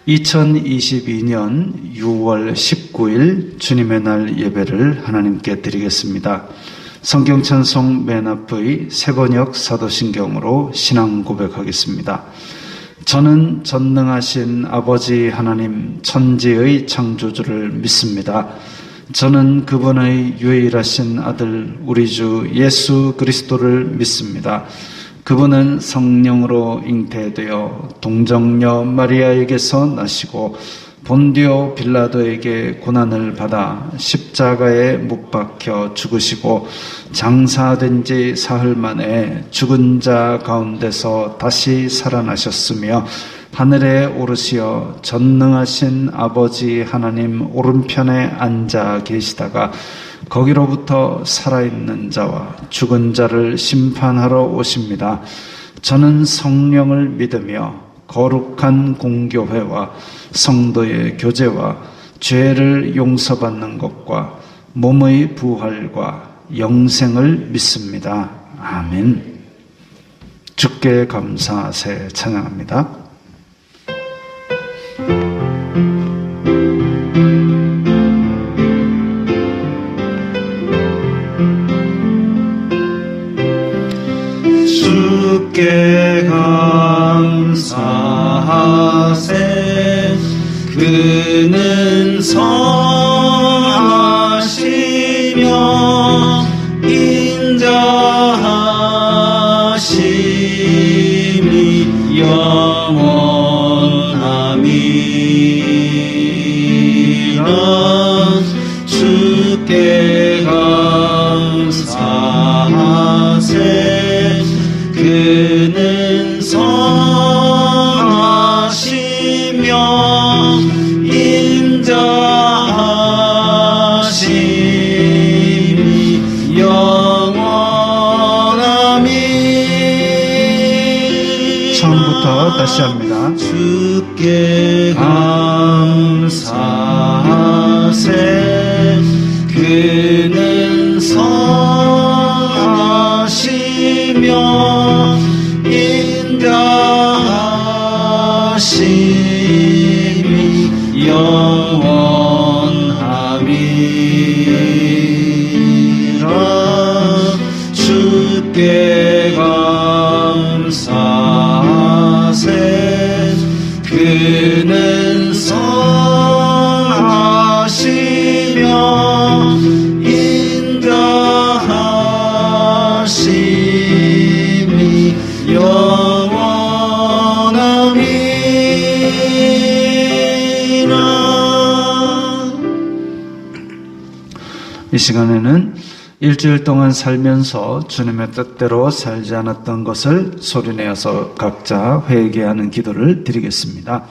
2022년 6월 19일 주님의 날 예배를 하나님께 드리겠습니다. 성경 찬송 맨 앞의 세번역 사도신경으로 신앙 고백하겠습니다. 저는 전능하신 아버지 하나님 천지의 창조주를 믿습니다. 저는 그분의 유일하신 아들 우리 주 예수 그리스도를 믿습니다. 그분은 성령으로 잉태되어 동정녀 마리아에게서 나시고 본디오 빌라도에게 고난을 받아 십자가에 못 박혀 죽으시고 장사된 지 사흘 만에 죽은 자 가운데서 다시 살아나셨으며 하늘에 오르시어 전능하신 아버지 하나님 오른편에 앉아 계시다가 거기로부터 살아있는 자와 죽은 자를 심판하러 오십니다. 저는 성령을 믿으며 거룩한 공교회와 성도의 교제와 죄를 용서받는 것과 몸의 부활과 영생을 믿습니다. 아멘. 주께 감사하세 찬양합니다. 주께 감사하세 그는 선하시며 인자하심이 영원함이라 주께 감사하세 그는 선하시며 인자하심이 영원함이 처음부터 다시 합니다. 주께 감사하세 그는 선하시며 인자하심이 영원함이라 주께 감사하세 그는 선하시며 인자하심이 영원함이라. 이 시간에는 일주일 동안 살면서 주님의 뜻대로 살지 않았던 것을 소리내어서 각자 회개하는 기도를 드리겠습니다.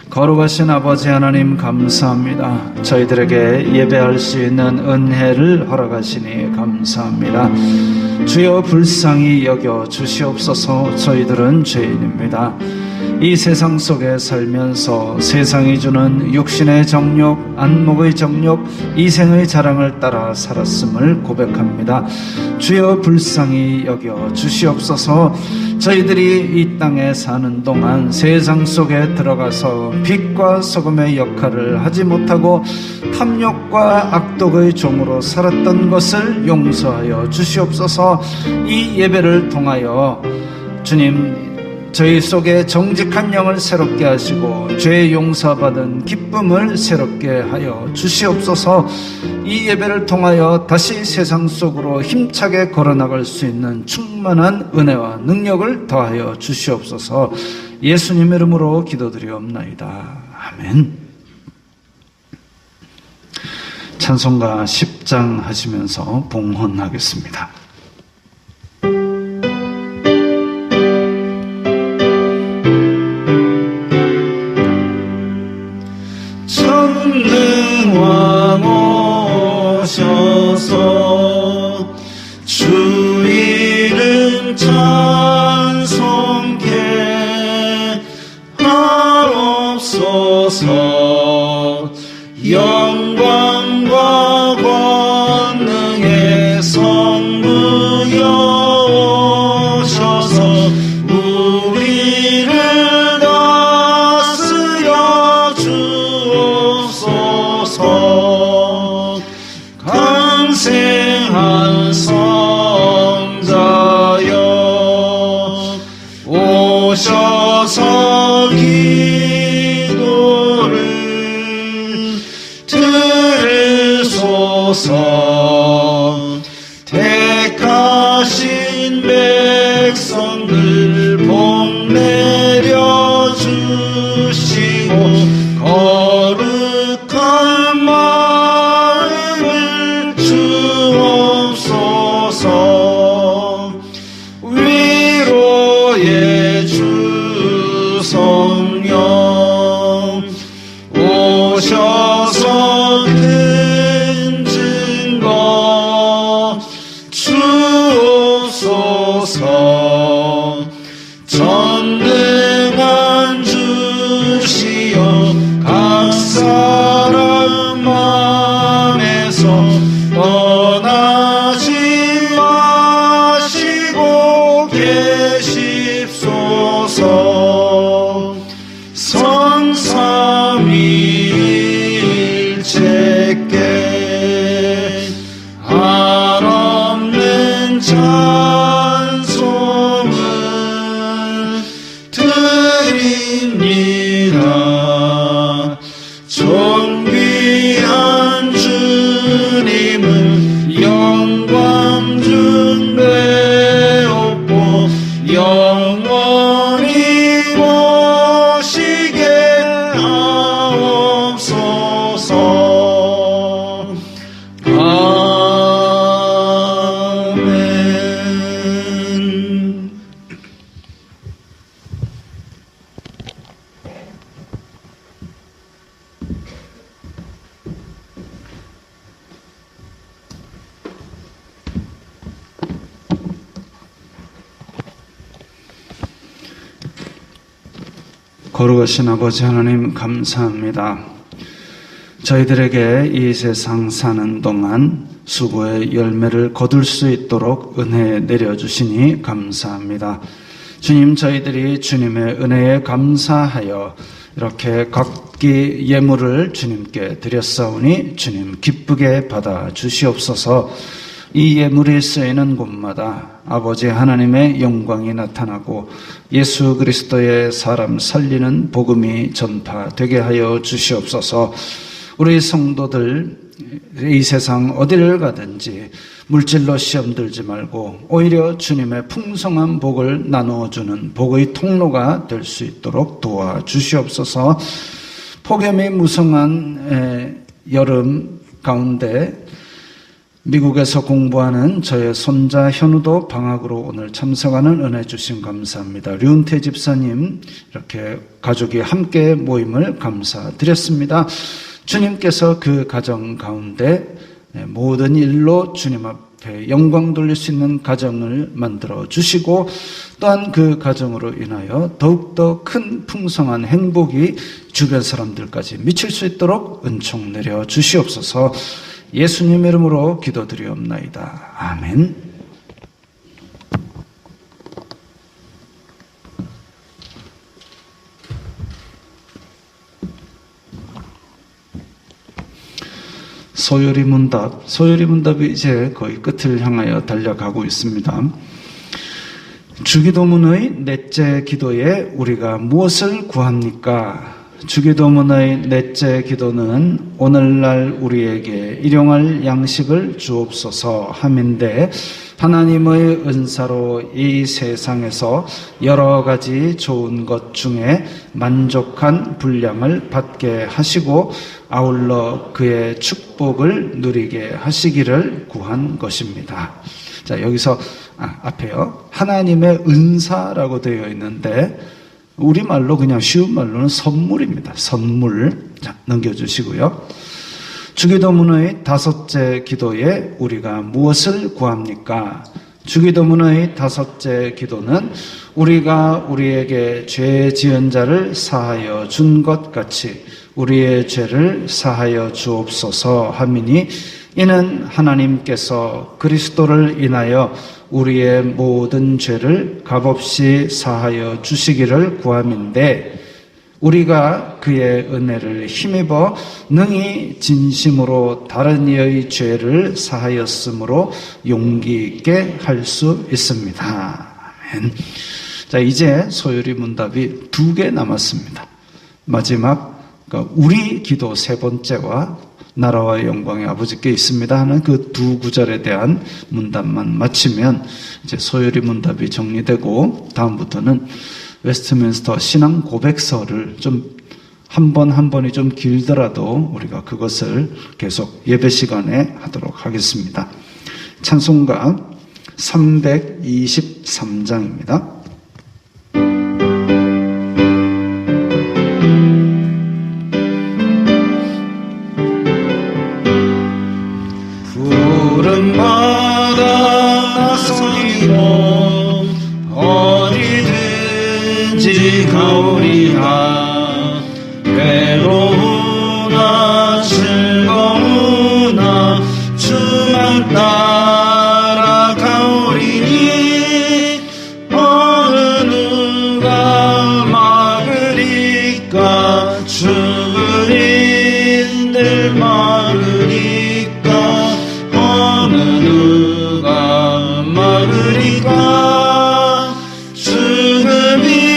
거룩하신 아버지 하나님 감사합니다. 저희들에게 예배할 수 있는 은혜를 허락하시니 감사합니다. 주여 불쌍히 여겨 주시옵소서. 저희들은 죄인입니다. 이 세상 속에 살면서 세상이 주는 육신의 정욕, 안목의 정욕, 이생의 자랑을 따라 살았음을 고백합니다. 주여 불쌍히 여겨 주시옵소서. 저희들이 이 땅에 사는 동안 세상 속에 들어가서 빛과 소금의 역할을 하지 못하고 탐욕과 악독의 종으로 살았던 것을 용서하여 주시옵소서. 이 예배를 통하여 주님 저희 속에 정직한 영을 새롭게 하시고 죄 용서받은 기쁨을 새롭게 하여 주시옵소서. 이 예배를 통하여 다시 세상 속으로 힘차게 걸어나갈 수 있는 충만한 은혜와 능력을 더하여 주시옵소서. 예수님 이름으로 기도드리옵나이다. 아멘. 찬송가 10장 하시면서 봉헌하겠습니다. 전능왕 오셔서 주 이름 찬송케 하옵소서. 영광과 권능의 성부여 오셔서 우리를 다스려 영생한 성자여 오셔서 기도를 들으소서. 택하신 백성들 복 내려주시고 거룩한 마음을 주옵소서. 위로의 주 성령 오셔서 큰 증거 주옵소서. 전능한 주시여 각 사람 마음에서 떠나지 마시고 계십소서. 성삼위일체께 한없는 찬송을 드립니다. 존귀한 주님을 영광 중 배웠고 영원히 모시게 하옵소서. 아멘. 거룩하신 아버지 하나님 감사합니다. 저희들에게 이 세상 사는 동안 수고의 열매를 거둘 수 있도록 은혜 내려주시니 감사합니다. 주님, 저희들이 주님의 은혜에 감사하여 이렇게 각기 예물을 주님께 드렸사오니 주님 기쁘게 받아 주시옵소서. 이 예물이 쓰이는 곳마다 아버지 하나님의 영광이 나타나고 예수 그리스도의 사람 살리는 복음이 전파되게 하여 주시옵소서. 우리 성도들 이 세상 어디를 가든지 물질로 시험 들지 말고 오히려 주님의 풍성한 복을 나누어주는 복의 통로가 될 수 있도록 도와주시옵소서. 폭염이 무성한 여름 가운데 미국에서 공부하는 저의 손자 현우도 방학으로 오늘 참석하는 은혜 주신 감사합니다. 류은태 집사님 이렇게 가족이 함께 모임을 감사드렸습니다. 주님께서 그 가정 가운데 모든 일로 주님 앞에 영광 돌릴 수 있는 가정을 만들어 주시고 또한 그 가정으로 인하여 더욱더 큰 풍성한 행복이 주변 사람들까지 미칠 수 있도록 은총 내려 주시옵소서. 예수님 이름으로 기도드리옵나이다. 아멘. 소요리 문답이 이제 거의 끝을 향하여 달려가고 있습니다. 주기도문의 넷째 기도에 우리가 무엇을 구합니까? 주기도문의 넷째 기도는 오늘날 우리에게 일용할 양식을 주옵소서 함인데 하나님의 은사로 이 세상에서 여러 가지 좋은 것 중에 만족한 분량을 받게 하시고 아울러 그의 축복을 누리게 하시기를 구한 것입니다. 자, 여기서 앞에요. 하나님의 은사라고 되어 있는데 우리말로 그냥 쉬운 말로는 선물입니다. 선물. 자, 넘겨주시고요. 주기도문의 다섯째 기도에 우리가 무엇을 구합니까? 주기도문의 다섯째 기도는 우리가 우리에게 죄 지은 자를 사하여 준 것 같이 우리의 죄를 사하여 주옵소서 하미니 이는 하나님께서 그리스도를 인하여 우리의 모든 죄를 값없이 사하여 주시기를 구함인데 우리가 그의 은혜를 힘입어 능히 진심으로 다른 이의 죄를 사하였으므로 용기 있게 할 수 있습니다. 아멘. 자, 이제 소요리 문답이 2개 남았습니다. 마지막 우리 기도 3번째와 나라와 영광의 아버지께 있습니다 하는 그 2구절에 대한 문답만 마치면 이제 소요리 문답이 정리되고, 다음부터는 웨스트민스터 신앙 고백서를 좀 한 번 한 번이 좀 길더라도 우리가 그것을 계속 예배 시간에 하도록 하겠습니다. 찬송가 323장입니다. 푸른 바다 나서리고 어디든지 가오리라. 외로우나 즐거우나 주만 따라 가오리니 어느 누가 막으리까. 죽은 이들 막으리까. 어느 누가 막으리까.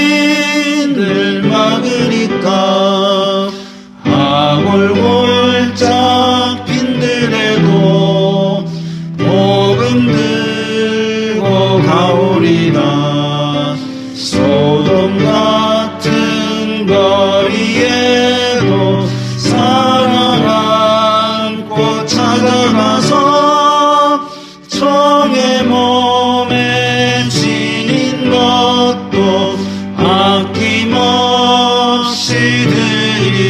죽음인들 막으리까. 아골골짝 빈들에도 복음 들고 가오리다. 소돔 같은 거리에도 사랑 안고 찾아가서 총의 몸에 지닌 것도 아낌없이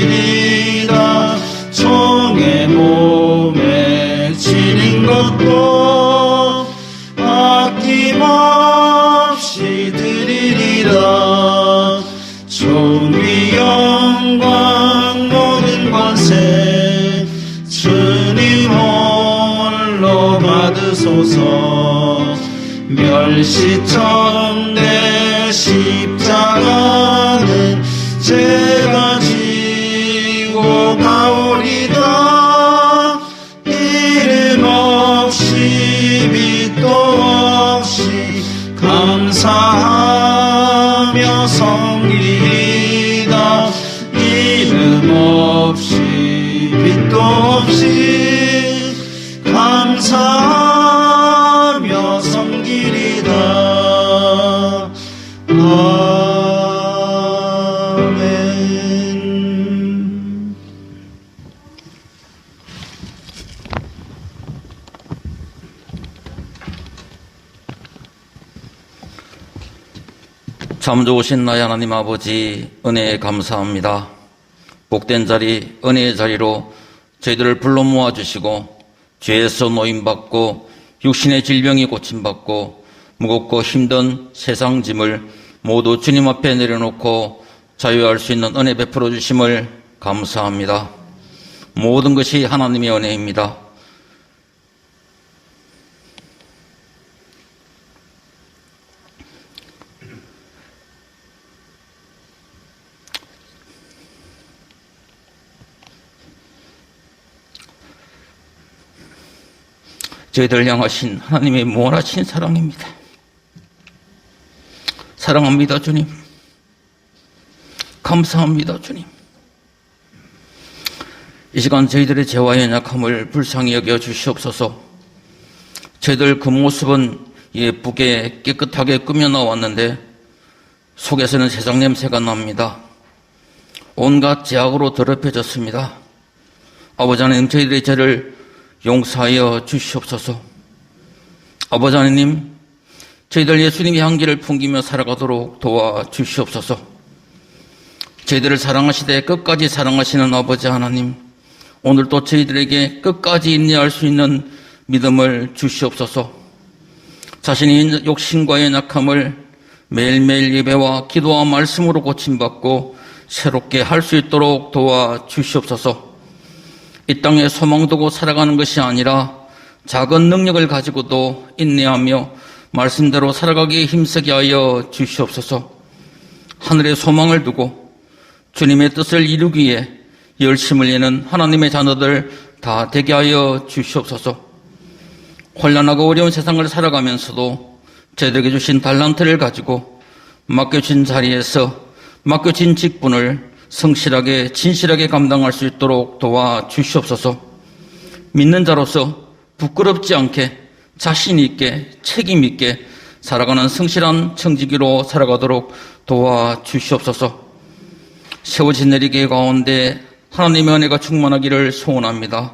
드리리라. 총의 몸에 지닌 것도 아낌없이 드리리라. 존귀 영광 모든 권세 주님 홀로 받으소서. 멸시천대 십자가는 제가 지고 가오리다. 이름 없이 빛도 없이 감사하며 섬기리다. 이름 없이 빛도 없이 감사하며 섬기리다. 아멘. 참 좋으신 나의 하나님 아버지, 은혜에 감사합니다. 복된 자리, 은혜의 자리로 저희들을 불러 모아주시고 죄에서 노임받고 육신의 질병이 고침받고 무겁고 힘든 세상 짐을 모두 주님 앞에 내려놓고 자유할 수 있는 은혜 베풀어 주심을 감사합니다. 모든 것이 하나님의 은혜입니다. 저희들 향하신 하나님의 무한하신 사랑입니다. 사랑합니다, 주님. 감사합니다, 주님. 이 시간 저희들의 죄와 연약함을 불쌍히 여겨 주시옵소서. 저희들 그 모습은 예쁘게 깨끗하게 꾸며 나왔는데 속에서는 세상 냄새가 납니다. 온갖 죄악으로 더럽혀졌습니다. 아버지 하나님, 저희들의 죄를 용서하여 주시옵소서. 아버지 하나님, 저희들 예수님의 향기를 풍기며 살아가도록 도와주시옵소서. 저희들을 사랑하시되 끝까지 사랑하시는 아버지 하나님, 오늘도 저희들에게 끝까지 인내할 수 있는 믿음을 주시옵소서. 자신의 욕심과 연약함을 매일매일 예배와 기도와 말씀으로 고침받고 새롭게 할 수 있도록 도와주시옵소서. 이 땅에 소망 두고 살아가는 것이 아니라 작은 능력을 가지고도 인내하며 말씀대로 살아가기에 힘쓰게 하여 주시옵소서. 하늘에 소망을 두고 주님의 뜻을 이루기 위해 열심을 내는 하나님의 자녀들 다 되게 하여 주시옵소서. 혼란하고 어려운 세상을 살아가면서도 저희들에게 주신 달란트를 가지고 맡겨진 자리에서 맡겨진 직분을 성실하게 진실하게 감당할 수 있도록 도와주시옵소서. 믿는 자로서 부끄럽지 않게 자신 있게 책임 있게 살아가는 성실한 청지기로 살아가도록 도와주시옵소서. 세워진 내리기 가운데 하나님의 은혜가 충만하기를 소원합니다.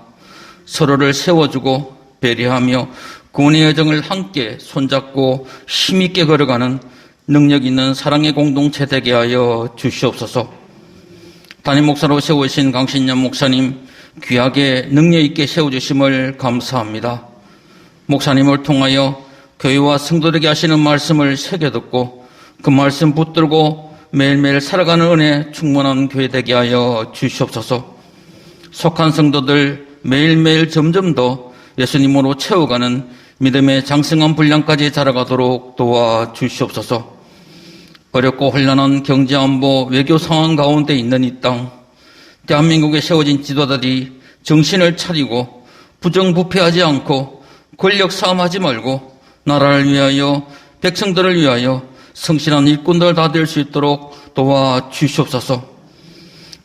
서로를 세워주고 배려하며 구원의 여정을 함께 손잡고 힘있게 걸어가는 능력 있는 사랑의 공동체 되게 하여 주시옵소서. 담임 목사로 세우신 강신년 목사님 귀하게 능력 있게 세워주심을 감사합니다. 목사님을 통하여 교회와 성도들에게 하시는 말씀을 새겨듣고 그 말씀 붙들고 매일매일 살아가는 은혜 충만한 교회 되게 하여 주시옵소서. 속한 성도들 매일매일 점점 더 예수님으로 채워가는 믿음의 장성한 분량까지 자라가도록 도와주시옵소서. 어렵고 혼란한 경제안보 외교 상황 가운데 있는 이 땅, 대한민국에 세워진 지도자들이 정신을 차리고 부정부패하지 않고 권력 싸움하지 말고 나라를 위하여 백성들을 위하여 성실한 일꾼들 다 될 수 있도록 도와주시옵소서.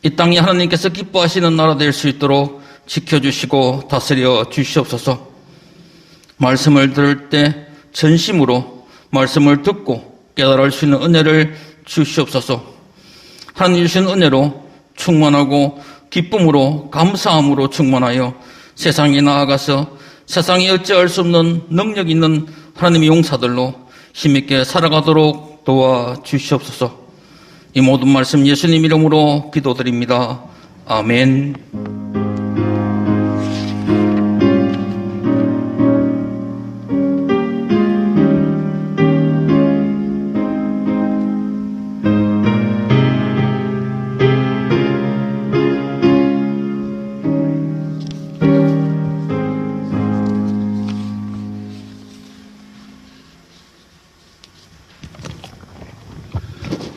이 땅이 하나님께서 기뻐하시는 나라 될 수 있도록 지켜주시고 다스려 주시옵소서. 말씀을 들을 때 전심으로 말씀을 듣고 깨달을 수 있는 은혜를 주시옵소서. 하나님 주신 은혜로 충만하고 기쁨으로 감사함으로 충만하여 세상에 나아가서 세상에 어찌할 수 없는 능력 있는 하나님의 용사들로 힘있게 살아가도록 도와주시옵소서. 이 모든 말씀 예수님 이름으로 기도드립니다. 아멘.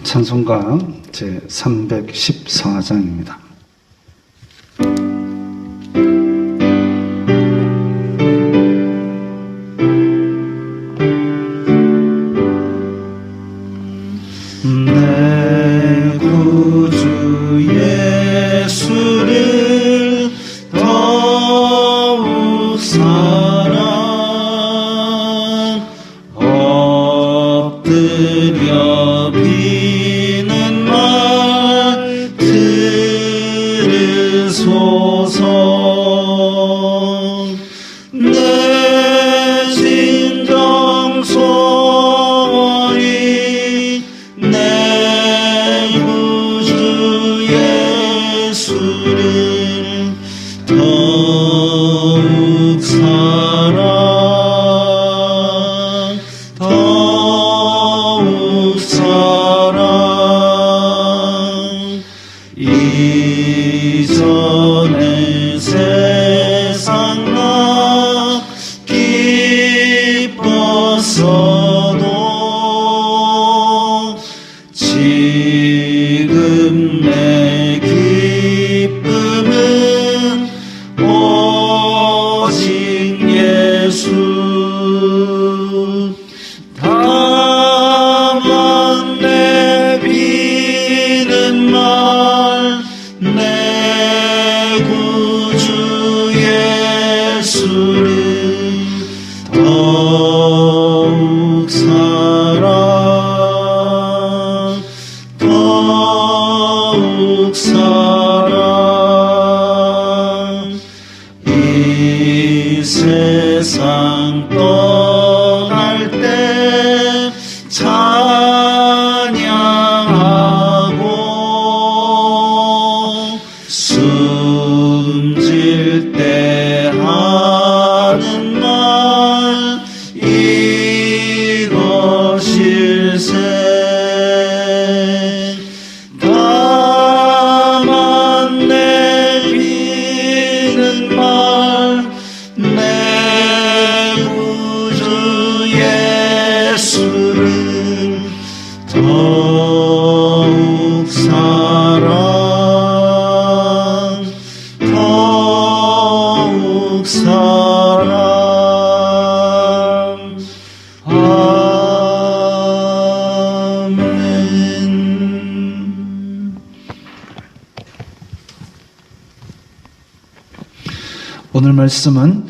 찬송가 제314장입니다. 내 구주 예수를 더욱 사랑 엎드려 비는 말 들으소서. 내 진정 소리 내 구주 예수를 더욱 사랑 더욱 사랑. 이전에 세상 나 기뻤어도 지금 내 기쁨은 오직 예수. 다만 내 비는 말 내 구주 예수를 더욱 사랑 더욱 사랑. 이 세상 떠날 때 찬양하고 숨질 때 하는 말 이것일세. 다만 내 비는 말 내 구주 말씀은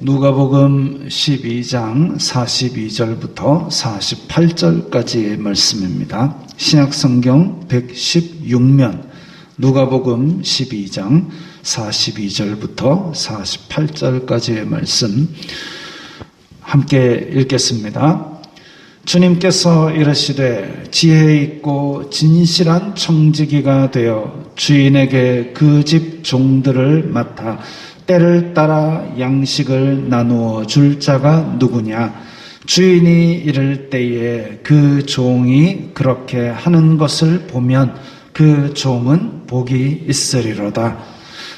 누가복음 12장 42절부터 48절까지의 말씀입니다. 신약성경 116면 누가복음 12장 42절부터 48절까지의 말씀 함께 읽겠습니다. 주님께서 이르시되 지혜 있고 진실한 청지기가 되어 주인에게 그 집 종들을 맡아 때를 따라 양식을 나누어 줄 자가 누구냐? 주인이 이를 때에 그 종이 그렇게 하는 것을 보면 그 종은 복이 있으리로다.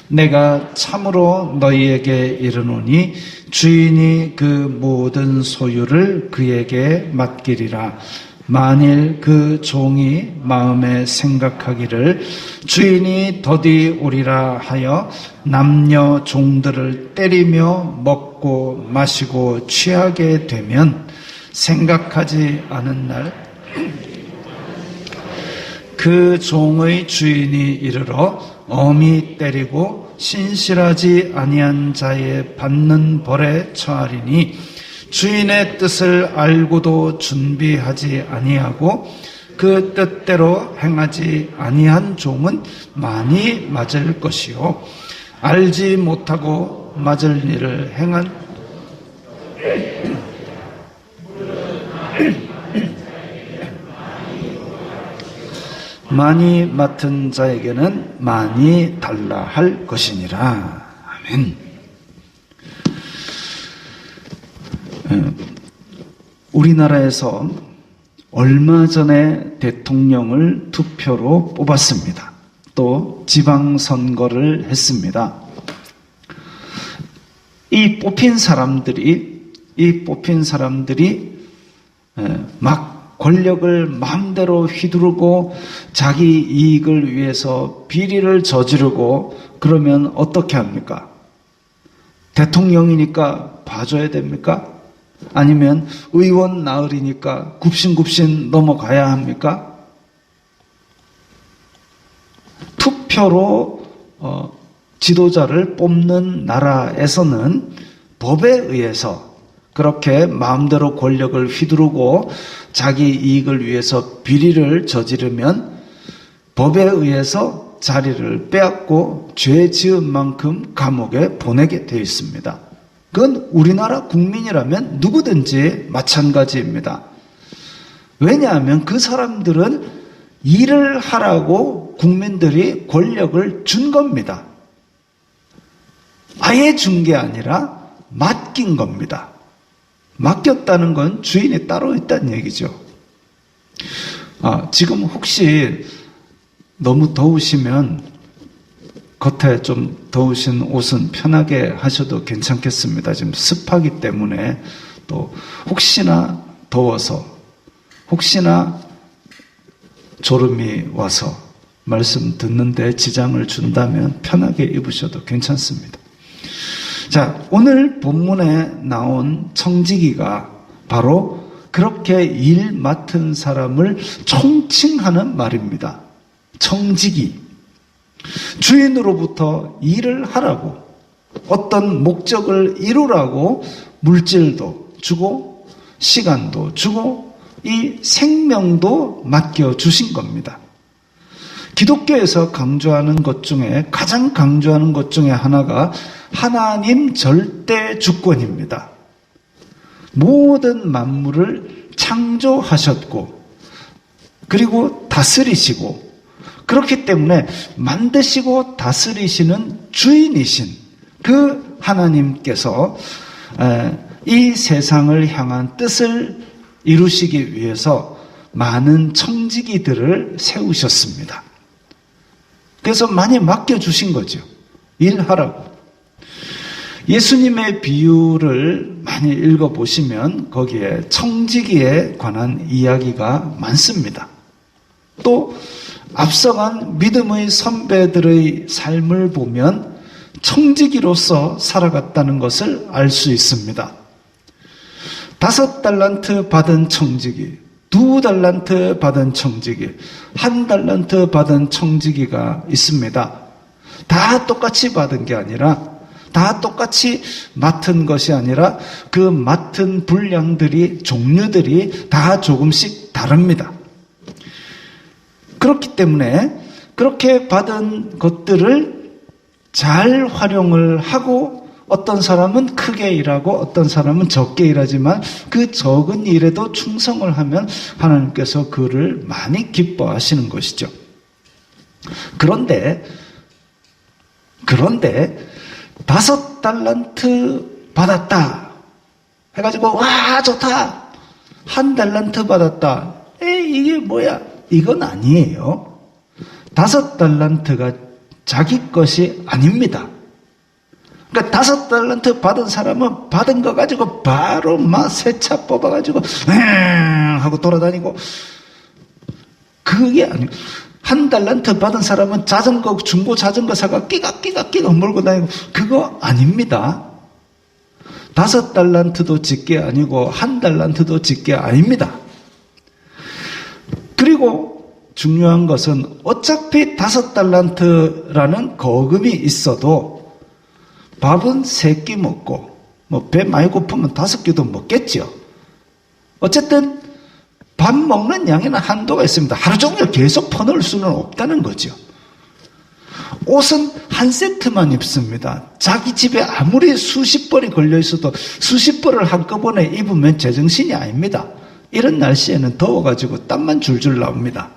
내가 참으로 너희에게 이르노니 주인이 그 모든 소유를 그에게 맡기리라. 만일 그 종이 마음에 생각하기를 주인이 더디 오리라 하여 남녀 종들을 때리며 먹고 마시고 취하게 되면 생각하지 않은 날 그 종의 주인이 이르러 엄히 때리고 신실하지 아니한 자의 받는 벌에 처하리니 주인의 뜻을 알고도 준비하지 아니하고 그 뜻대로 행하지 아니한 종은 많이 맞을 것이요 알지 못하고 맞을 일을 행한 많이 맡은 자에게는 많이 달라 할 것이니라. 아멘. 우리나라에서 얼마 전에 대통령을 투표로 뽑았습니다. 또 지방선거를 했습니다. 이 뽑힌 사람들이 막 권력을 마음대로 휘두르고 자기 이익을 위해서 비리를 저지르고 그러면 어떻게 합니까? 대통령이니까 봐줘야 됩니까? 아니면 의원 나으리니까 굽신굽신 넘어가야 합니까? 투표로 지도자를 뽑는 나라에서는 법에 의해서 그렇게 마음대로 권력을 휘두르고 자기 이익을 위해서 비리를 저지르면 법에 의해서 자리를 빼앗고 죄 지은 만큼 감옥에 보내게 되어 있습니다. 그건 우리나라 국민이라면 누구든지 마찬가지입니다. 왜냐하면 그 사람들은 일을 하라고 국민들이 권력을 준 겁니다. 아예 준 게 아니라 맡긴 겁니다. 맡겼다는 건 주인이 따로 있다는 얘기죠. 지금 혹시 너무 더우시면 겉에 좀 더우신 옷은 편하게 하셔도 괜찮겠습니다. 지금 습하기 때문에 또 혹시나 더워서 혹시나 졸음이 와서 말씀 듣는데 지장을 준다면 편하게 입으셔도 괜찮습니다. 자, 오늘 본문에 나온 청지기가 바로 그렇게 일 맡은 사람을 총칭하는 말입니다. 청지기. 주인으로부터 일을 하라고, 어떤 목적을 이루라고 물질도 주고 시간도 주고 이 생명도 맡겨주신 겁니다. 기독교에서 강조하는 것 중에 가장 강조하는 것 중에 하나가 하나님 절대 주권입니다. 모든 만물을 창조하셨고 그리고 다스리시고 그렇기 때문에 만드시고 다스리시는 주인이신 그 하나님께서 이 세상을 향한 뜻을 이루시기 위해서 많은 청지기들을 세우셨습니다. 그래서 많이 맡겨주신 거죠. 일하라고. 예수님의 비유를 많이 읽어보시면 거기에 청지기에 관한 이야기가 많습니다. 또 앞서간 믿음의 선배들의 삶을 보면 청지기로서 살아갔다는 것을 알 수 있습니다. 5달란트 받은 청지기, 2달란트 받은 청지기, 1달란트 받은 청지기가 있습니다. 다 똑같이 받은 게 아니라 다 똑같이 맡은 것이 아니라 그 맡은 분량들이, 종류들이 다 조금씩 다릅니다. 그렇기 때문에 그렇게 받은 것들을 잘 활용을 하고 어떤 사람은 크게 일하고 어떤 사람은 적게 일하지만 그 적은 일에도 충성을 하면 하나님께서 그를 많이 기뻐하시는 것이죠. 그런데 5달란트 받았다 해가지고 와 좋다, 1달란트 받았다, 이게 뭐야, 이건 아니에요. 5달란트가 자기 것이 아닙니다. 그러니까 5달란트 받은 사람은 받은 거 가지고 바로 막 새 차 뽑아가지고 하고 돌아다니고, 그게 아니고 1달란트 받은 사람은 자전거, 중고 자전거 사가 끼가 몰고 다니고, 그거 아닙니다. 5달란트도 직계 아니고 1달란트도 직계 아닙니다. 그리고 중요한 것은 어차피 5달란트라는 거금이 있어도 밥은 3끼 먹고 뭐 배 많이 고프면 5끼도 먹겠죠. 어쨌든 밥 먹는 양에는 한도가 있습니다. 하루 종일 계속 퍼넣을 수는 없다는 거죠. 옷은 한 세트만 입습니다. 자기 집에 아무리 수십 벌이 걸려 있어도 수십 벌을 한꺼번에 입으면 제정신이 아닙니다. 이런 날씨에는 더워가지고 땀만 줄줄 나옵니다.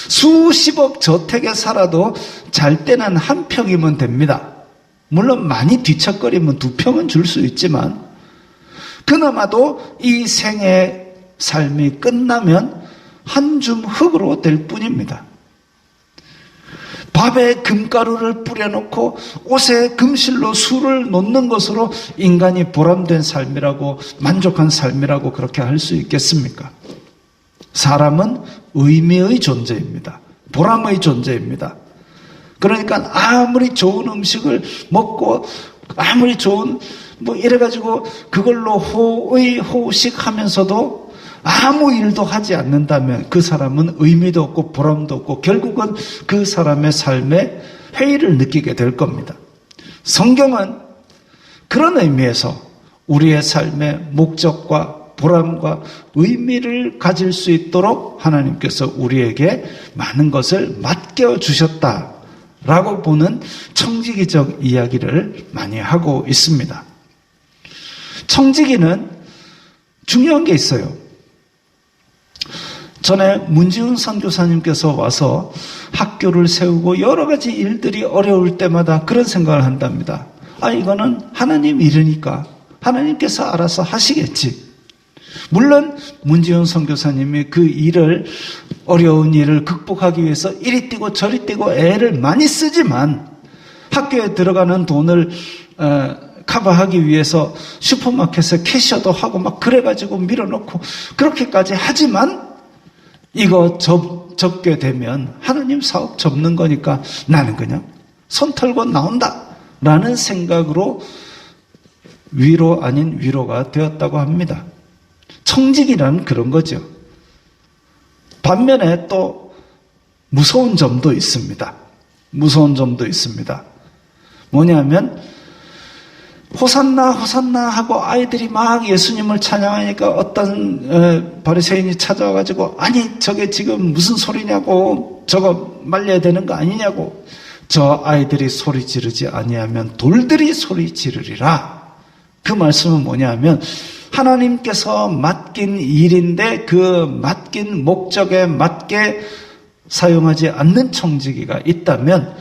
수십억 저택에 살아도 잘 때는 한 평이면 됩니다. 물론 많이 뒤척거리면 2평은 줄 수 있지만 그나마도 이 생의 삶이 끝나면 한 줌 흙으로 될 뿐입니다. 밥에 금가루를 뿌려놓고 옷에 금실로 술을 놓는 것으로 인간이 보람된 삶이라고, 만족한 삶이라고 그렇게 할 수 있겠습니까? 사람은 의미의 존재입니다. 보람의 존재입니다. 그러니까 아무리 좋은 음식을 먹고 아무리 좋은 뭐 이래가지고 그걸로 호의호식 하면서도 아무 일도 하지 않는다면 그 사람은 의미도 없고 보람도 없고 결국은 그 사람의 삶에 회의를 느끼게 될 겁니다. 성경은 그런 의미에서 우리의 삶의 목적과 보람과 의미를 가질 수 있도록 하나님께서 우리에게 많은 것을 맡겨주셨다라고 보는 청지기적 이야기를 많이 하고 있습니다. 청지기는 중요한 게 있어요. 전에 문지훈 선교사님께서 와서 학교를 세우고 여러 가지 일들이 어려울 때마다 그런 생각을 한답니다. 이거는 하나님 일이니까 하나님께서 알아서 하시겠지. 물론 문지훈 선교사님이 그 일을, 어려운 일을 극복하기 위해서 이리 뛰고 저리 뛰고 애를 많이 쓰지만 학교에 들어가는 돈을 커버하기 위해서 슈퍼마켓에 캐셔도 하고 막 그래가지고 밀어넣고 그렇게까지 하지만 이거 접게 되면 하나님 사업 접는 거니까 나는 그냥 손 털고 나온다 라는 생각으로 위로 아닌 위로가 되었다고 합니다. 청직이란 그런 거죠. 반면에 또 무서운 점도 있습니다. 무서운 점도 있습니다. 뭐냐면 호산나 호산나 하고 아이들이 막 예수님을 찬양하니까 어떤 바리새인이 찾아와가지고 아니 저게 지금 무슨 소리냐고, 저거 말려야 되는 거 아니냐고, 저 아이들이 소리 지르지 아니하면 돌들이 소리 지르리라. 그 말씀은 뭐냐면 하나님께서 맡긴 일인데 그 맡긴 목적에 맞게 사용하지 않는 청지기가 있다면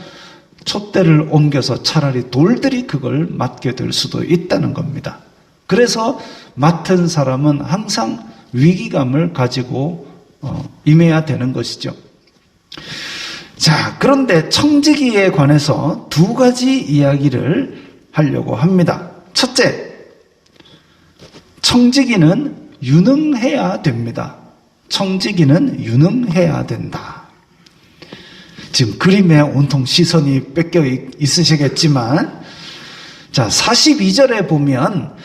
촛대를 옮겨서 차라리 돌들이 그걸 맡게 될 수도 있다는 겁니다. 그래서 맡은 사람은 항상 위기감을 가지고 임해야 되는 것이죠. 자, 그런데 청지기에 관해서 2가지 이야기를 하려고 합니다. 첫째, 청지기는 유능해야 됩니다. 청지기는 유능해야 된다. 지금 그림에 온통 시선이 뺏겨 있으시겠지만, 자, 42절에 보면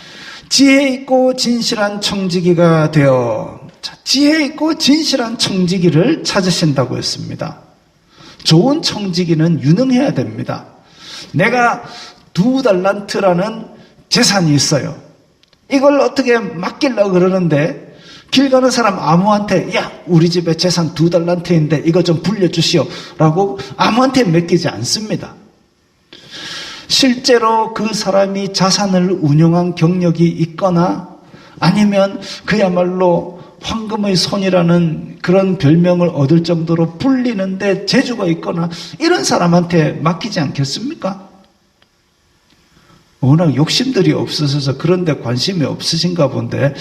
지혜 있고 진실한 청지기가 되어, 자, 지혜 있고 진실한 청지기를 찾으신다고 했습니다. 좋은 청지기는 유능해야 됩니다. 내가 2달란트라는 재산이 있어요. 이걸 어떻게 맡기려고 그러는데 길 가는 사람 아무한테 야 우리 집에 재산 2달란트인데 이거 좀 불려주시오 라고 아무한테 맡기지 않습니다. 실제로 그 사람이 자산을 운용한 경력이 있거나 아니면 그야말로 황금의 손이라는 그런 별명을 얻을 정도로 불리는데 재주가 있거나 이런 사람한테 맡기지 않겠습니까? 워낙 욕심들이 없으셔서 그런 데 관심이 없으신가 본데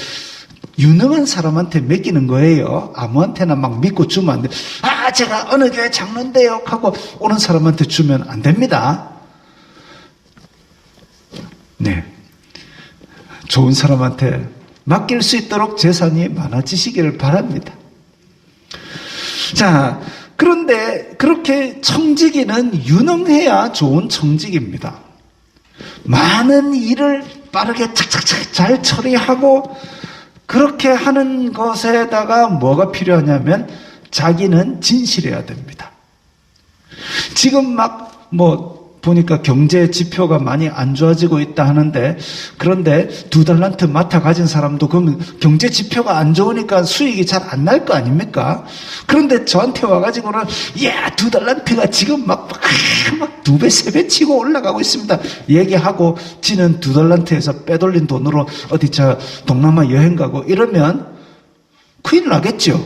유능한 사람한테 맡기는 거예요. 아무한테나 막 믿고 주면 안 돼. 아 제가 어느 교회 장로인데요 하고 오는 사람한테 주면 안 됩니다. 네, 좋은 사람한테 맡길 수 있도록 재산이 많아지시기를 바랍니다. 자, 그런데 그렇게 청지기는 유능해야 좋은 청지기입니다. 많은 일을 빠르게 착착착 잘 처리하고 그렇게 하는 것에다가 뭐가 필요하냐면 자기는 진실해야 됩니다. 지금 막 보니까 경제 지표가 많이 안 좋아지고 있다 하는데 그런데 2달란트 맡아 가진 사람도 그러면 경제 지표가 안 좋으니까 수익이 잘 안 날 거 아닙니까? 그런데 저한테 와가지고는 야 2달란트가 지금 막 2배 3배 치고 올라가고 있습니다 얘기하고 지는 2달란트에서 빼돌린 돈으로 어디 동남아 여행 가고 이러면 큰일 나겠죠.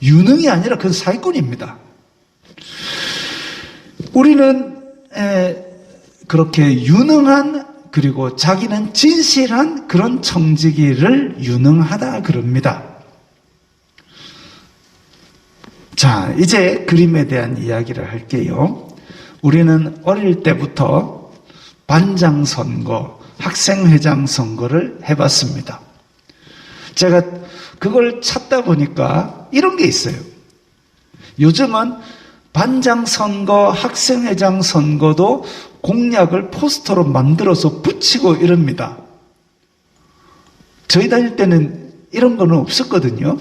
유능이 아니라 그건 사기꾼입니다. 우리는 그렇게 유능한 그리고 자기는 진실한 그런 청지기를 유능하다 그럽니다. 자, 이제 그림에 대한 이야기를 할게요. 우리는 어릴 때부터 반장 선거, 학생회장 선거를 해봤습니다. 제가 그걸 찾다 보니까 이런 게 있어요. 요즘은 반장 선거, 학생회장 선거도 공약을 포스터로 만들어서 붙이고 이럽니다. 저희 다닐 때는 이런 거는 없었거든요.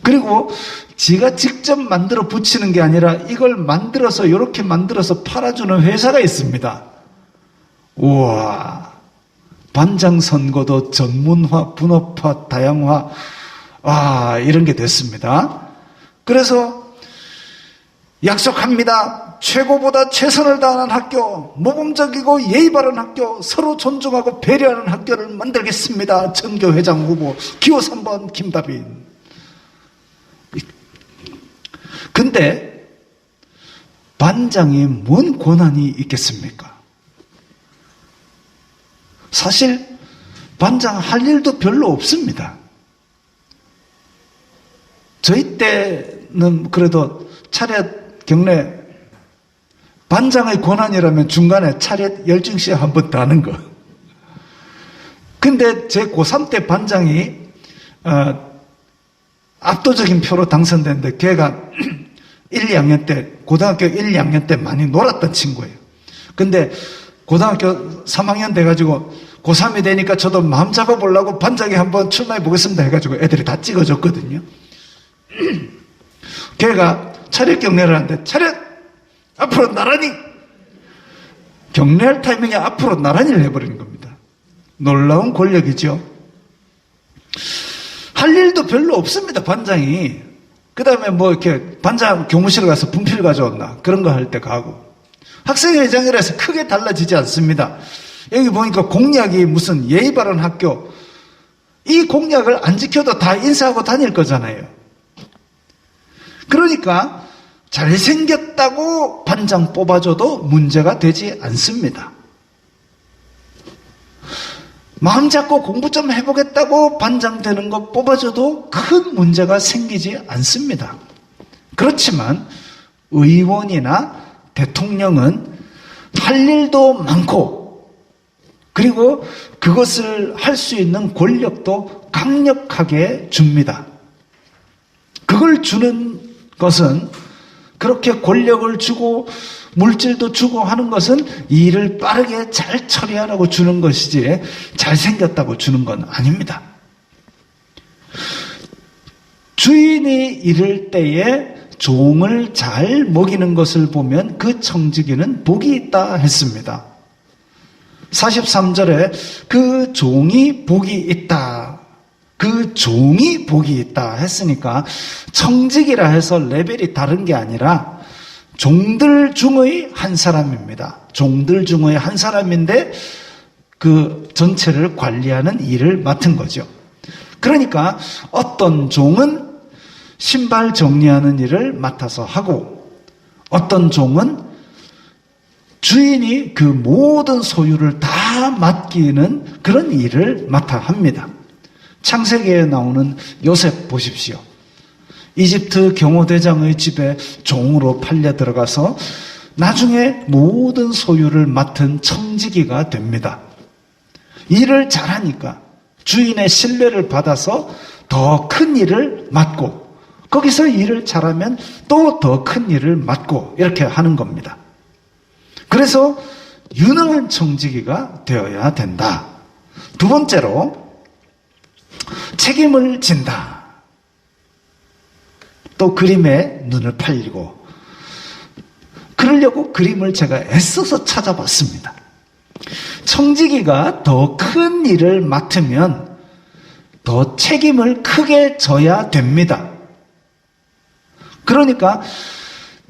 그리고 지가 직접 만들어 붙이는 게 아니라 이걸 만들어서 이렇게 만들어서 팔아주는 회사가 있습니다. 우와, 반장 선거도 전문화, 분업화, 다양화, 이런 게 됐습니다. 그래서 약속합니다. 최고보다 최선을 다하는 학교, 모범적이고 예의 바른 학교, 서로 존중하고 배려하는 학교를 만들겠습니다. 전교회장 후보 기호 3번 김다빈. 근데 반장이 뭔 권한이 있겠습니까? 사실 반장 할 일도 별로 없습니다. 저희 때는 그래도 차렷 경례 반장의 권한이라면 중간에 차렷 열중시 한 번 더 하는 거. 근데 제 고3 때 반장이 압도적인 표로 당선됐는데 걔가 1, 2학년 때 고등학교 1, 2학년 때 많이 놀았던 친구예요. 근데 고등학교 3학년 돼가지고 고3이 되니까 저도 마음 잡아보려고 반장에 한번 출마해 보겠습니다 해가지고 애들이 다 찍어줬거든요. 걔가 차렷 경례를 하는데 차렷! 앞으로 나란히! 경례할 타이밍에 앞으로 나란히를 해버리는 겁니다. 놀라운 권력이죠. 할 일도 별로 없습니다, 반장이. 그 다음에 이렇게 반장 교무실 가서 분필 가져온다. 그런 거 할 때 가고. 학생회장이라서 크게 달라지지 않습니다. 여기 보니까 공약이 무슨 예의 바른 학교. 이 공약을 안 지켜도 다 인사하고 다닐 거잖아요. 그러니까 잘생겼다고 반장 뽑아줘도 문제가 되지 않습니다. 마음 잡고 공부 좀 해보겠다고 반장 되는 거 뽑아줘도 큰 문제가 생기지 않습니다. 그렇지만 의원이나 대통령은 할 일도 많고 그리고 그것을 할 수 있는 권력도 강력하게 줍니다. 그걸 주는 것은 그렇게 권력을 주고 물질도 주고 하는 것은 일을 빠르게 잘 처리하라고 주는 것이지 잘생겼다고 주는 건 아닙니다. 주인이 이를 때에 종을 잘 먹이는 것을 보면 그 청지기는 복이 있다 했습니다. 43절에 그 종이 복이 있다. 그 종이 복이 있다 했으니까 청직이라 해서 레벨이 다른 게 아니라 종들 중의 한 사람입니다. 종들 중의 한 사람인데 그 전체를 관리하는 일을 맡은 거죠. 그러니까 어떤 종은 신발 정리하는 일을 맡아서 하고 어떤 종은 주인이 그 모든 소유를 다 맡기는 그런 일을 맡아 합니다. 창세기에 나오는 요셉 보십시오. 이집트 경호대장의 집에 종으로 팔려 들어가서 나중에 모든 소유를 맡은 청지기가 됩니다. 일을 잘하니까 주인의 신뢰를 받아서 더 큰 일을 맡고 거기서 일을 잘하면 또 더 큰 일을 맡고 이렇게 하는 겁니다. 그래서 유능한 청지기가 되어야 된다. 두 번째로 책임을 진다. 또 그림에 눈을 팔리고 그러려고 그림을 제가 애써서 찾아봤습니다. 청지기가 더 큰 일을 맡으면 더 책임을 크게 져야 됩니다. 그러니까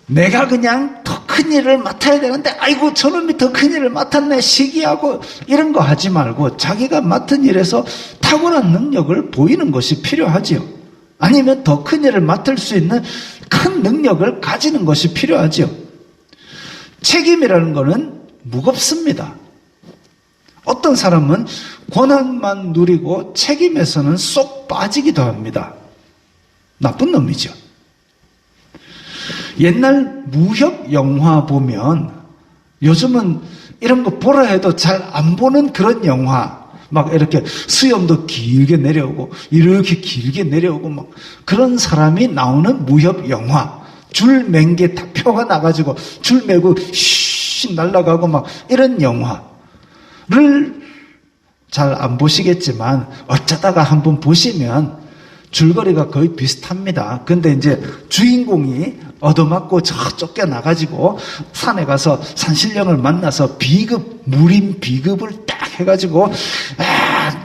내가 그냥 더 큰 일을 맡아야 되는데 아이고 저놈이 더 큰 일을 맡았네 시기하고 이런 거 하지 말고 자기가 맡은 일에서 탁월한 능력을 보이는 것이 필요하지요. 아니면 더 큰 일을 맡을 수 있는 큰 능력을 가지는 것이 필요하지요. 책임이라는 것은 무겁습니다. 어떤 사람은 권한만 누리고 책임에서는 쏙 빠지기도 합니다. 나쁜 놈이죠. 옛날 무협 영화 보면 요즘은 이런 거 보라 해도 잘 안 보는 그런 영화 막 이렇게 수염도 길게 내려오고 이렇게 길게 내려오고 막 그런 사람이 나오는 무협 영화 줄 맨 게 다 표가 나가지고 줄 매고 씩 날아가고 막 이런 영화를 잘 안 보시겠지만 어쩌다가 한번 보시면 줄거리가 거의 비슷합니다. 근데 이제 주인공이 얻어맞고 쫓겨나가지고 산에 가서 산신령을 만나서 무림 비급을 딱 해가지고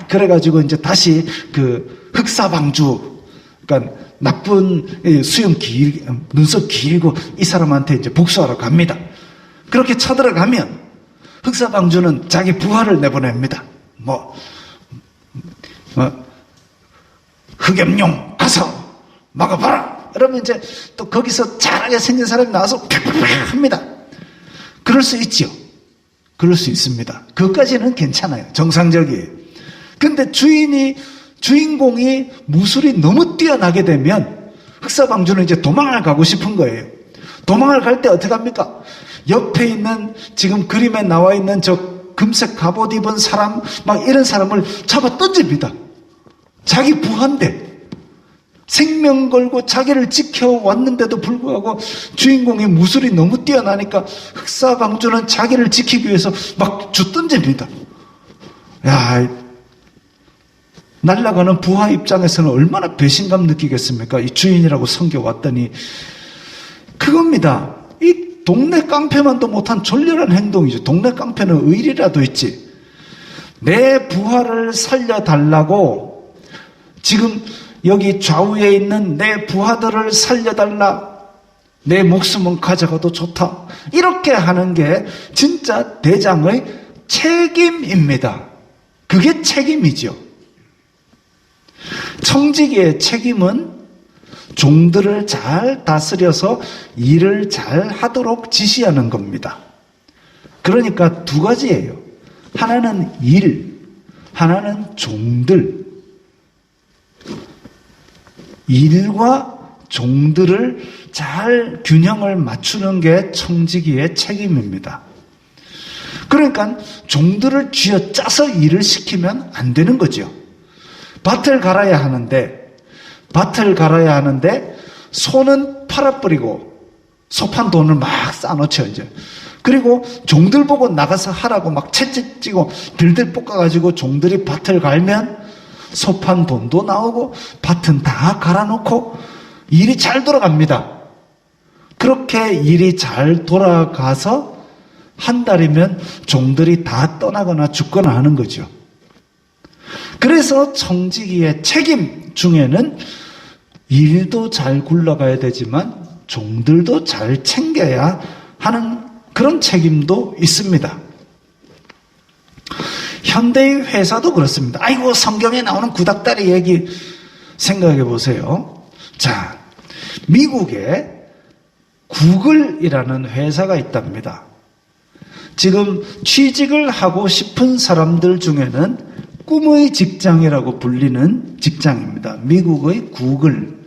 그래가지고 이제 다시 그 흑사방주 그러니까 나쁜 수염 길게 눈썹 길고 이 사람한테 이제 복수하러 갑니다. 그렇게 쳐들어가면 흑사방주는 자기 부하를 내보냅니다. 흑염룡 가서 막아봐라. 그러면 이제 또 거기서 잘하게 생긴 사람이 나와서 팍팍팍 합니다. 그럴 수 있죠. 그럴 수 있습니다. 그것까지는 괜찮아요. 정상적이에요. 근데 주인공이 무술이 너무 뛰어나게 되면 흑사방주는 이제 도망을 가고 싶은 거예요. 도망을 갈 때 어떻게 합니까? 옆에 있는 지금 그림에 나와 있는 저 금색 갑옷 입은 사람 막 이런 사람을 잡아 던집니다. 자기 부하인데 생명 걸고 자기를 지켜왔는데도 불구하고 주인공의 무술이 너무 뛰어나니까 흑사방주는 자기를 지키기 위해서 막 던집니다. 야, 날아가는 부하 입장에서는 얼마나 배신감 느끼겠습니까? 이 주인이라고 섬겨왔더니 그겁니다. 이 동네 깡패만도 못한 졸렬한 행동이죠. 동네 깡패는 의리라도 있지. 내 부하를 살려달라고 지금 여기 좌우에 있는 내 부하들을 살려달라. 내 목숨은 가져가도 좋다. 이렇게 하는 게 진짜 대장의 책임입니다. 그게 책임이죠. 청지기의 책임은 종들을 잘 다스려서 일을 잘 하도록 지시하는 겁니다. 그러니까 두 가지예요. 하나는 일, 하나는 종들. 일과 종들을 잘 균형을 맞추는 게 청지기의 책임입니다. 그러니까 종들을 쥐어짜서 일을 시키면 안 되는 거죠. 밭을 갈아야 하는데 소는 팔아버리고 소판 돈을 막 쌓아놓죠 이제. 그리고 종들 보고 나가서 하라고 막 채찍 찌고 들들 볶아가지고 종들이 밭을 갈면 소판 돈도 나오고 밭은 다 갈아놓고 일이 잘 돌아갑니다. 그렇게 일이 잘 돌아가서 한 달이면 종들이 다 떠나거나 죽거나 하는 거죠. 그래서 청지기의 책임 중에는 일도 잘 굴러가야 되지만 종들도 잘 챙겨야 하는 그런 책임도 있습니다. 현대의 회사도 그렇습니다. 아이고, 성경에 나오는 구닥다리 얘기 생각해 보세요. 자, 미국에 구글이라는 회사가 있답니다. 지금 취직을 하고 싶은 사람들 중에는 꿈의 직장이라고 불리는 직장입니다. 미국의 구글.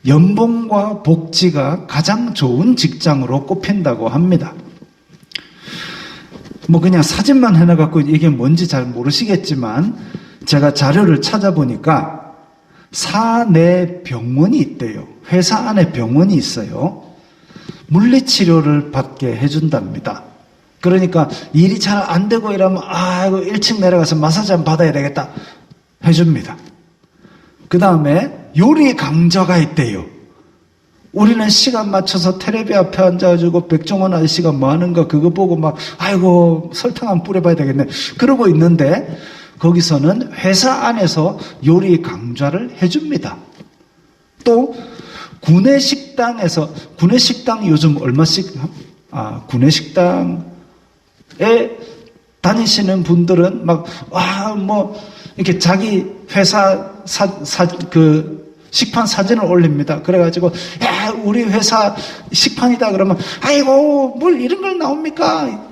연봉과 복지가 가장 좋은 직장으로 꼽힌다고 합니다. 뭐 그냥 사진만 해놔갖고 이게 뭔지 잘 모르시겠지만 제가 자료를 찾아보니까 사내 병원이 있대요. 회사 안에 병원이 있어요. 물리치료를 받게 해준답니다. 그러니까 일이 잘 안 되고 이러면 아이고 1층 내려가서 마사지 한번 받아야 되겠다 해줍니다. 그 다음에 요리 강좌가 있대요. 우리는 시간 맞춰서 텔레비 앞에 앉아가지고 백종원 아저씨가 뭐 하는가 그거 보고 막 아이고 설탕 한번 뿌려봐야 되겠네 그러고 있는데 거기서는 회사 안에서 요리 강좌를 해줍니다. 또 구내식당에서 구내식당 요즘 얼마씩 구내식당에 다니시는 분들은 막 뭐 이렇게 자기 회사 식판 사진을 올립니다. 그래가지고 야 우리 회사 식판이다 그러면 아이고 뭘 이런 걸 나옵니까?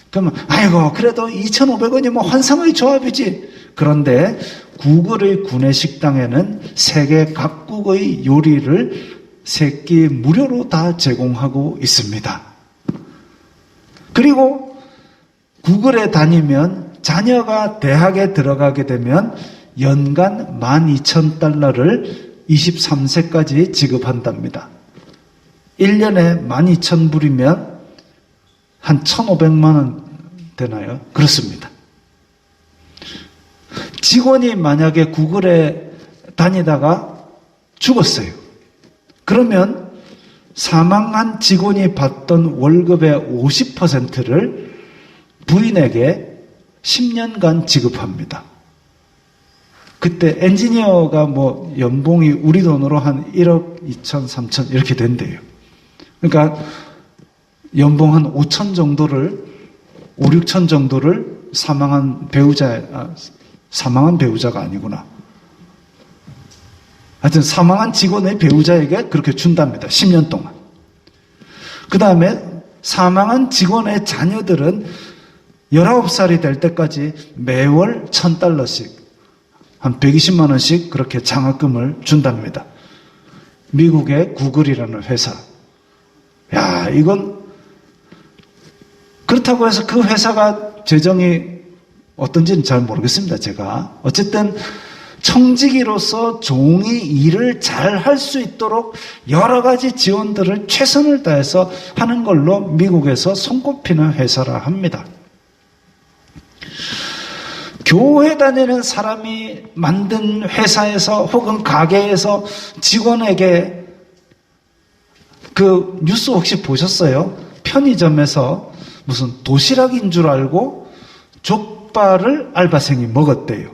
그러면 아이고 그래도 2,500원이 뭐 환상의 조합이지. 그런데 구글의 구내식당에는 세계 각국의 요리를 3끼 무료로 다 제공하고 있습니다. 그리고 구글에 다니면 자녀가 대학에 들어가게 되면 연간 12,000달러를 23세까지 지급한답니다. 1년에 12,000불이면 한 1,500만 원 되나요? 그렇습니다. 직원이 만약에 구글에 다니다가 죽었어요. 그러면 사망한 직원이 받던 월급의 50%를 부인에게 10년간 지급합니다. 그때 엔지니어가 뭐 연봉이 우리 돈으로 한 1억 2천, 3천 이렇게 된대요. 그러니까 연봉 한 5천 정도를 5, 6천 정도를 사망한 배우자가 아니구나. 하여튼 사망한 직원의 배우자에게 그렇게 준답니다. 10년 동안. 그 다음에 사망한 직원의 자녀들은 19살이 될 때까지 매월 $1,000씩 한 120만 원씩 그렇게 장학금을 준답니다. 미국의 구글이라는 회사. 야, 이건 그렇다고 해서 그 회사가 재정이 어떤지는 잘 모르겠습니다. 제가 어쨌든 청지기로서 종이 일을 잘 할 수 있도록 여러 가지 지원들을 최선을 다해서 하는 걸로 미국에서 손꼽히는 회사라 합니다. 교회 다니는 사람이 만든 회사에서 혹은 가게에서 직원에게 그 뉴스 혹시 보셨어요? 편의점에서 무슨 도시락인 줄 알고 족발을 알바생이 먹었대요.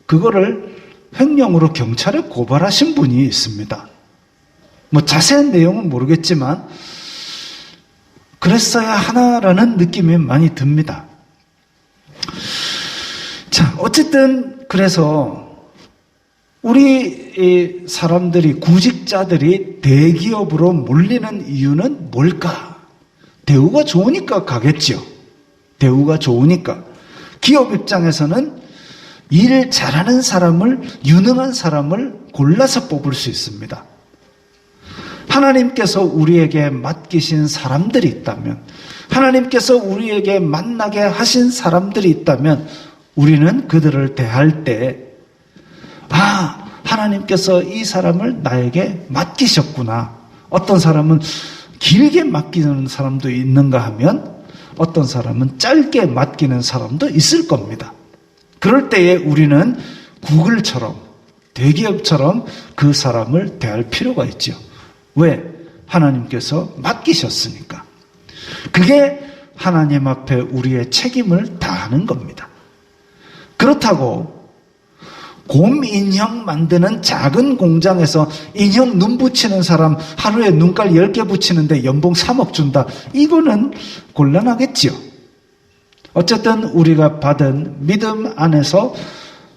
그거를 횡령으로 경찰에 고발하신 분이 있습니다. 뭐 자세한 내용은 모르겠지만 그랬어야 하나라는 느낌이 많이 듭니다. 자, 어쨌든 그래서 우리 사람들이 구직자들이 대기업으로 몰리는 이유는 뭘까? 대우가 좋으니까 가겠죠. 대우가 좋으니까. 기업 입장에서는 일 잘하는 사람을, 유능한 사람을 골라서 뽑을 수 있습니다. 하나님께서 우리에게 맡기신 사람들이 있다면, 하나님께서 우리에게 만나게 하신 사람들이 있다면 우리는 그들을 대할 때 하나님께서 이 사람을 나에게 맡기셨구나. 어떤 사람은 길게 맡기는 사람도 있는가 하면 어떤 사람은 짧게 맡기는 사람도 있을 겁니다. 그럴 때에 우리는 구글처럼 대기업처럼 그 사람을 대할 필요가 있죠. 왜? 하나님께서 맡기셨으니까. 그게 하나님 앞에 우리의 책임을 다하는 겁니다. 그렇다고 곰 인형 만드는 작은 공장에서 인형 눈 붙이는 사람 하루에 눈깔 10개 붙이는데 연봉 3억 준다. 이거는 곤란하겠지요. 어쨌든 우리가 받은 믿음 안에서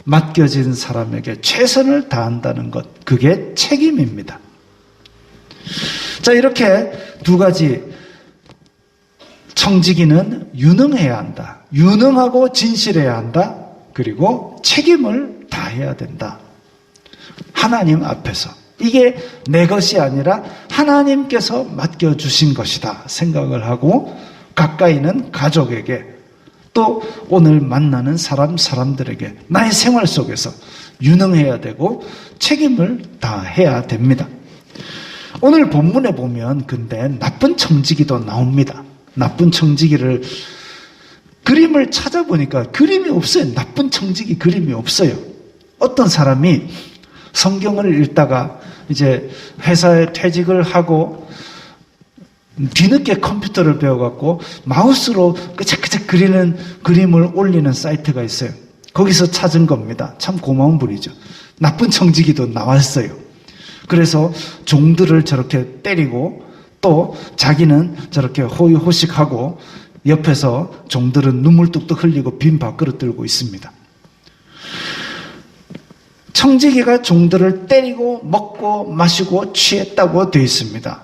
맡겨진 사람에게 최선을 다한다는 것, 그게 책임입니다. 자, 이렇게 두 가지, 청지기는 유능해야 한다. 유능하고 진실해야 한다. 그리고 책임을 다해야 된다. 하나님 앞에서. 이게 내 것이 아니라 하나님께서 맡겨주신 것이다 생각을 하고, 가까이는 가족에게, 또 오늘 만나는 사람들에게 나의 생활 속에서 유능해야 되고 책임을 다해야 됩니다. 오늘 본문에 보면 근데 나쁜 청지기도 나옵니다. 나쁜 청지기를 그림을 찾아보니까 그림이 없어요. 나쁜 청지기 그림이 없어요. 어떤 사람이 성경을 읽다가 이제 회사에 퇴직을 하고 뒤늦게 컴퓨터를 배워갖고 마우스로 끄적끄적 그리는 그림을 올리는 사이트가 있어요. 거기서 찾은 겁니다. 참 고마운 분이죠. 나쁜 청지기도 나왔어요. 그래서 종들을 저렇게 때리고 또 자기는 저렇게 호의호식하고 옆에서 종들은 눈물 뚝뚝 흘리고 빈 밥그릇 들고 있습니다. 청지기가 종들을 때리고 먹고 마시고 취했다고 되어 있습니다.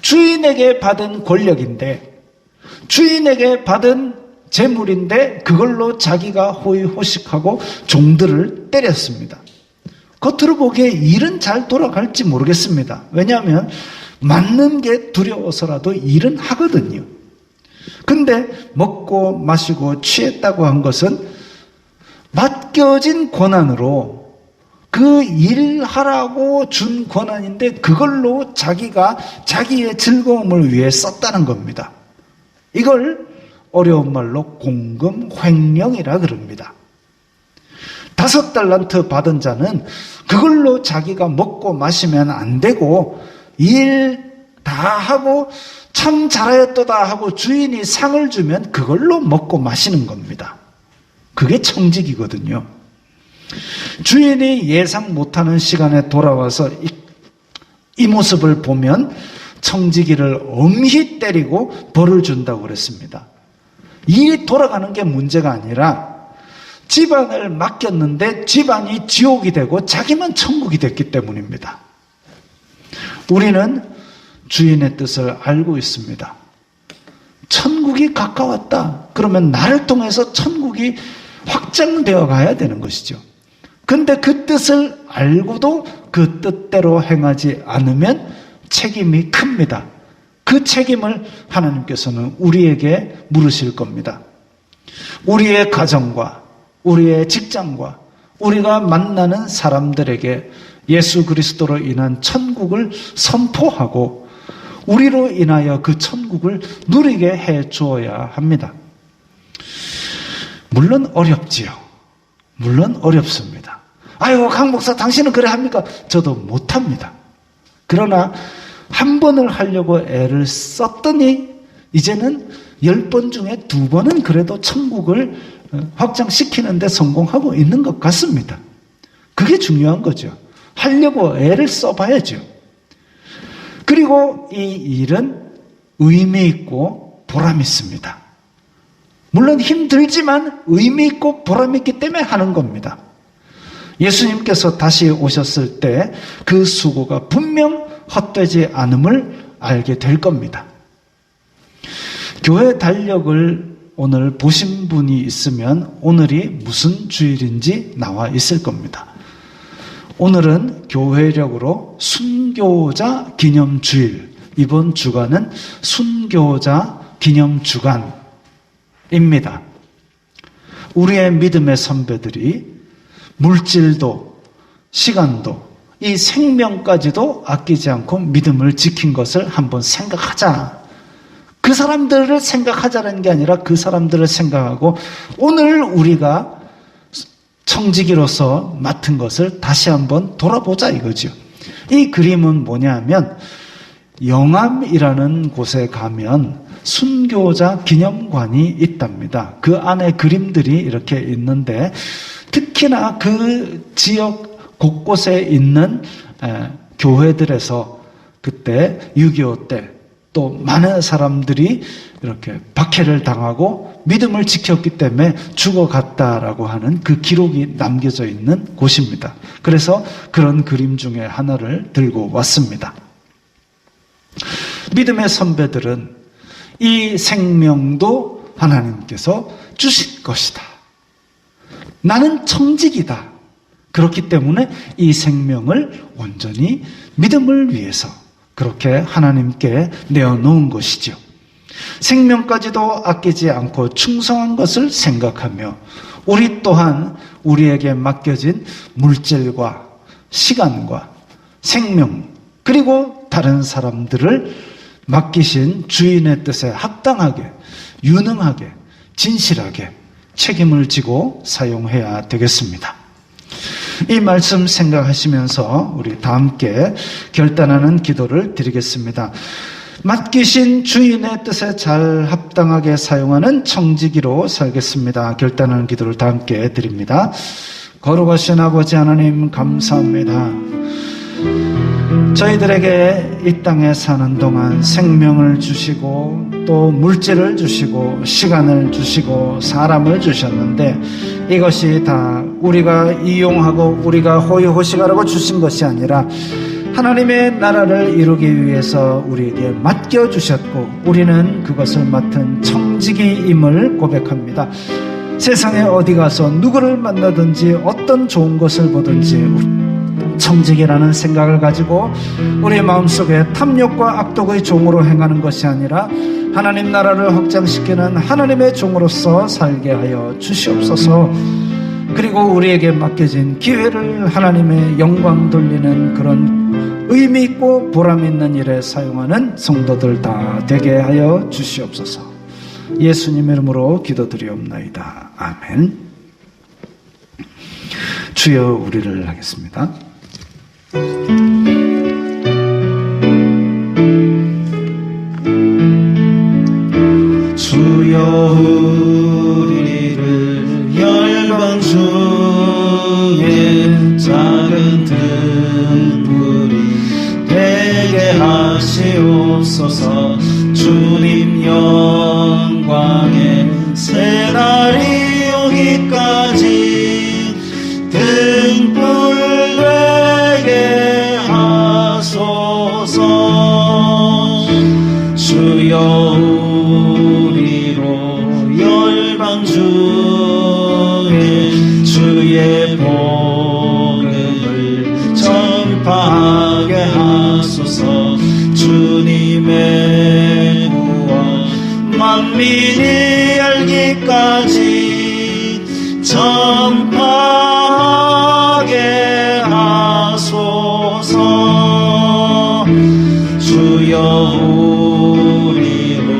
주인에게 받은 권력인데, 주인에게 받은 재물인데 그걸로 자기가 호의호식하고 종들을 때렸습니다. 겉으로 보기에 일은 잘 돌아갈지 모르겠습니다. 왜냐하면 맞는 게 두려워서라도 일은 하거든요. 근데 먹고 마시고 취했다고 한 것은 맡겨진 권한으로 그 일하라고 준 권한인데 그걸로 자기가 자기의 즐거움을 위해 썼다는 겁니다. 이걸 어려운 말로 공금횡령이라 그럽니다. 5달란트 받은 자는 그걸로 자기가 먹고 마시면 안 되고 일 다 하고 참 잘하였도다 하고 주인이 상을 주면 그걸로 먹고 마시는 겁니다. 그게 청직이거든요. 주인이 예상 못하는 시간에 돌아와서 이 모습을 보면 청지기를 엄히 때리고 벌을 준다고 그랬습니다. 일이 돌아가는 게 문제가 아니라 집안을 맡겼는데 집안이 지옥이 되고 자기만 천국이 됐기 때문입니다. 우리는 주인의 뜻을 알고 있습니다. 천국이 가까웠다. 그러면 나를 통해서 천국이 확장되어 가야 되는 것이죠. 근데 그 뜻을 알고도 그 뜻대로 행하지 않으면 책임이 큽니다. 그 책임을 하나님께서는 우리에게 물으실 겁니다. 우리의 가정과 우리의 직장과 우리가 만나는 사람들에게 예수 그리스도로 인한 천국을 선포하고 우리로 인하여 그 천국을 누리게 해 주어야 합니다. 물론 어렵지요. 물론 어렵습니다. 아유, 강 목사 당신은 그래 합니까? 저도 못합니다. 그러나 한 번을 하려고 애를 썼더니 이제는 10번 중에 2번은 그래도 천국을 확장시키는 데 성공하고 있는 것 같습니다. 그게 중요한 거죠. 하려고 애를 써봐야죠. 그리고 이 일은 의미 있고 보람 있습니다. 물론 힘들지만 의미 있고 보람 있기 때문에 하는 겁니다. 예수님께서 다시 오셨을 때 그 수고가 분명 헛되지 않음을 알게 될 겁니다. 교회 달력을 오늘 보신 분이 있으면 오늘이 무슨 주일인지 나와 있을 겁니다. 오늘은 교회력으로 순교자 기념주일, 이번 주간은 순교자 기념주간입니다. 우리의 믿음의 선배들이 물질도 시간도 이 생명까지도 아끼지 않고 믿음을 지킨 것을 한번 생각하자. 그 사람들을 생각하자는 게 아니라 그 사람들을 생각하고 오늘 우리가 청지기로서 맡은 것을 다시 한번 돌아보자 이거죠. 이 그림은 뭐냐 하면 영암이라는 곳에 가면 순교자 기념관이 있답니다. 그 안에 그림들이 이렇게 있는데 특히나 그 지역 곳곳에 있는 교회들에서 그때 6.25 때 또 많은 사람들이 이렇게 박해를 당하고 믿음을 지켰기 때문에 죽어갔다라고 하는 그 기록이 남겨져 있는 곳입니다. 그래서 그런 그림 중에 하나를 들고 왔습니다. 믿음의 선배들은 이 생명도 하나님께서 주신 것이다. 나는 청직이다. 그렇기 때문에 이 생명을 온전히 믿음을 위해서 그렇게 하나님께 내어놓은 것이죠. 생명까지도 아끼지 않고 충성한 것을 생각하며 우리 또한 우리에게 맡겨진 물질과 시간과 생명 그리고 다른 사람들을 맡기신 주인의 뜻에 합당하게 유능하게 진실하게 책임을 지고 사용해야 되겠습니다. 이 말씀 생각하시면서 우리 다 함께 결단하는 기도를 드리겠습니다. 맡기신 주인의 뜻에 잘 합당하게 사용하는 청지기로 살겠습니다. 결단하는 기도를 다 함께 드립니다. 거룩하신 아버지 하나님 감사합니다. 저희들에게 이 땅에 사는 동안 생명을 주시고 또 물질을 주시고 시간을 주시고 사람을 주셨는데 이것이 다 우리가 이용하고 우리가 호의호식하라고 주신 것이 아니라 하나님의 나라를 이루기 위해서 우리에게 맡겨주셨고 우리는 그것을 맡은 청지기임을 고백합니다. 세상에 어디 가서 누구를 만나든지 어떤 좋은 것을 보든지 청직이라는 생각을 가지고 우리의 마음속에 탐욕과 악독의 종으로 행하는 것이 아니라 하나님 나라를 확장시키는 하나님의 종으로서 살게 하여 주시옵소서. 그리고 우리에게 맡겨진 기회를 하나님의 영광 돌리는 그런 의미 있고 보람 있는 일에 사용하는 성도들 다 되게 하여 주시옵소서. 예수님의 이름으로 기도드리옵나이다. 아멘. 주여 우리를 하겠습니다. 주여 우리를 열방 중에 작은 등불이 되게 하시옵소서. 주님 영광의 새날이 오기까지 등불 되게 하소서. 주여 우리로 열방 중에 주의 복음을 전파하게 하소서. 주님의 구원 만민이 알기까지 전파하게 하소서. 주여 우리로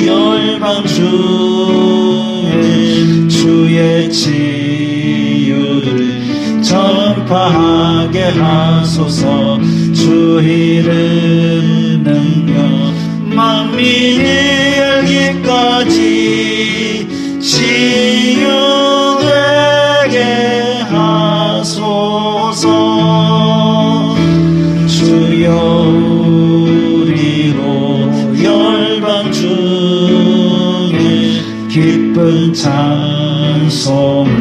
열방 중에 주의 치유를 전파하게 하소서. 주 이름 능력 만민이 알기까지 치유되게 하소서. 주여 우리로 열방 중에 기쁜 찬송을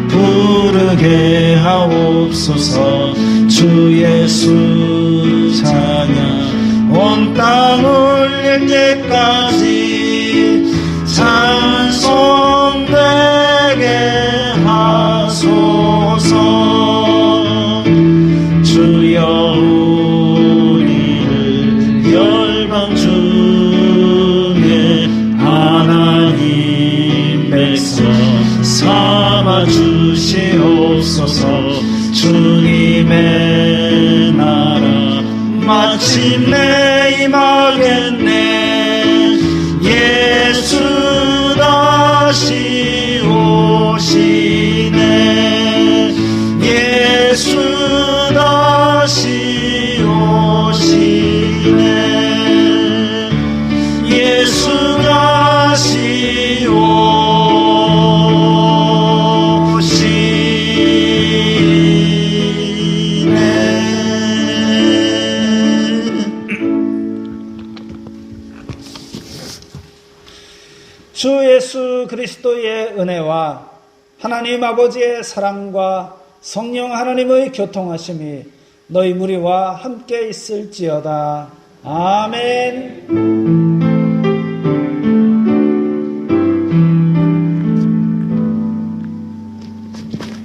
부르게 하옵소서. 주 예수 찬양 온 땅 울릴 때까지 찬송되게 하소서. 주여 우리를 열방 중에 하나님 백성 삼아 주시옵소서. 주님의 나라 마침내 임하겠네. 예수 다시 오시네. 예수 다시 오시네. 예수 예수 그리스도의 은혜와 하나님 아버지의 사랑과 성령 하나님의 교통하심이 너희 무리와 함께 있을지어다. 아멘.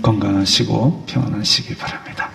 건강하시고 평안하시기 바랍니다.